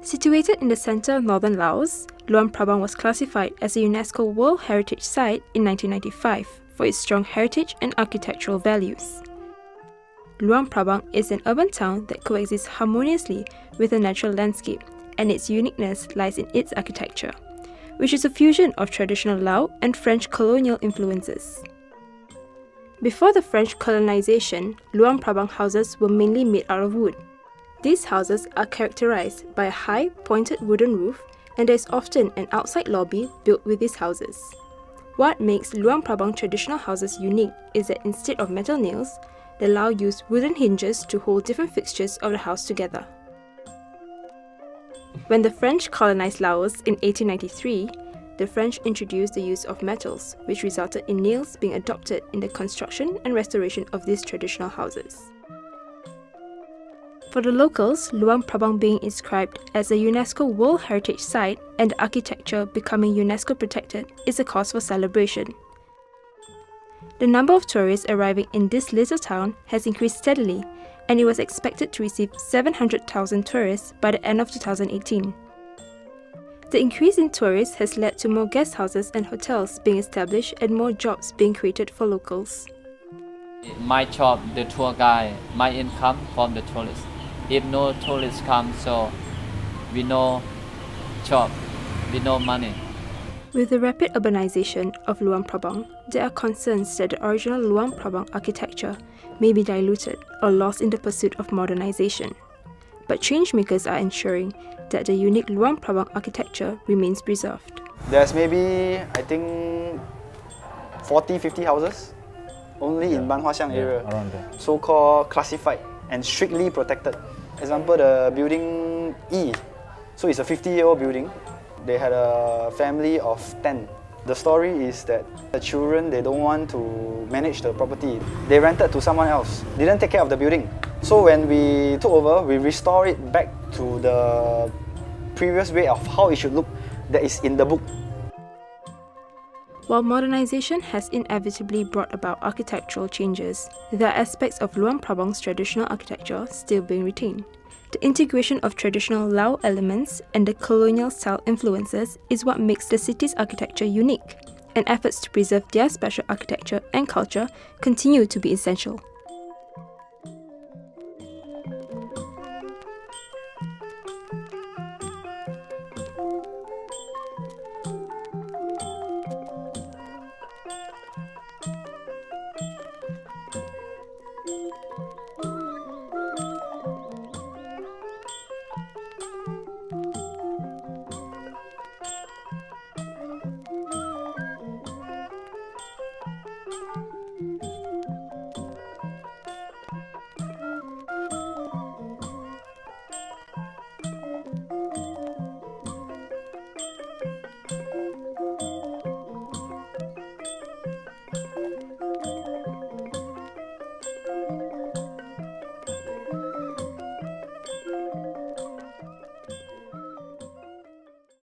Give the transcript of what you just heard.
Situated in the centre of northern Laos, Luang Prabang was classified as a UNESCO World Heritage Site in 1995 for its strong heritage and architectural values. Luang Prabang is an urban town that coexists harmoniously with the natural landscape, and its uniqueness lies in its architecture, which is a fusion of traditional Lao and French colonial influences. Before the French colonization, Luang Prabang houses were mainly made out of wood. These houses are characterized by a high, pointed wooden roof, and there is often an outside lobby built with these houses. What makes Luang Prabang traditional houses unique is that instead of metal nails, the Lao used wooden hinges to hold different fixtures of the house together. When the French colonized Laos in 1893, the French introduced the use of metals, which resulted in nails being adopted in the construction and restoration of these traditional houses. For the locals, Luang Prabang being inscribed as a UNESCO World Heritage Site and the architecture becoming UNESCO protected is a cause for celebration. The number of tourists arriving in this little town has increased steadily, and it was expected to receive 700,000 tourists by the end of 2018. The increase in tourists has led to more guest houses and hotels being established and more jobs being created for locals. My job, the tour guide, my income from the tourists. If no tourists come, so we no job, we no money. With the rapid urbanization of Luang Prabang, there are concerns that the original Luang Prabang architecture may be diluted or lost in the pursuit of modernization. But changemakers are ensuring that the unique Luang Prabang architecture remains preserved. There's maybe, I think, 40-50 houses only in Ban Hoa Xiang area, around there. So-called classified and strictly protected. Example, the building E. So it's a 50-year-old building. They had a family of 10. The story is that the children, they don't want to manage the property. They rented to someone else, didn't take care of the building. So when we took over, we restore it back to the previous way of how it should look that is in the book. While modernization has inevitably brought about architectural changes, there are aspects of Luang Prabang's traditional architecture still being retained. The integration of traditional Lao elements and the colonial-style influences is what makes the city's architecture unique, and efforts to preserve their special architecture and culture continue to be essential.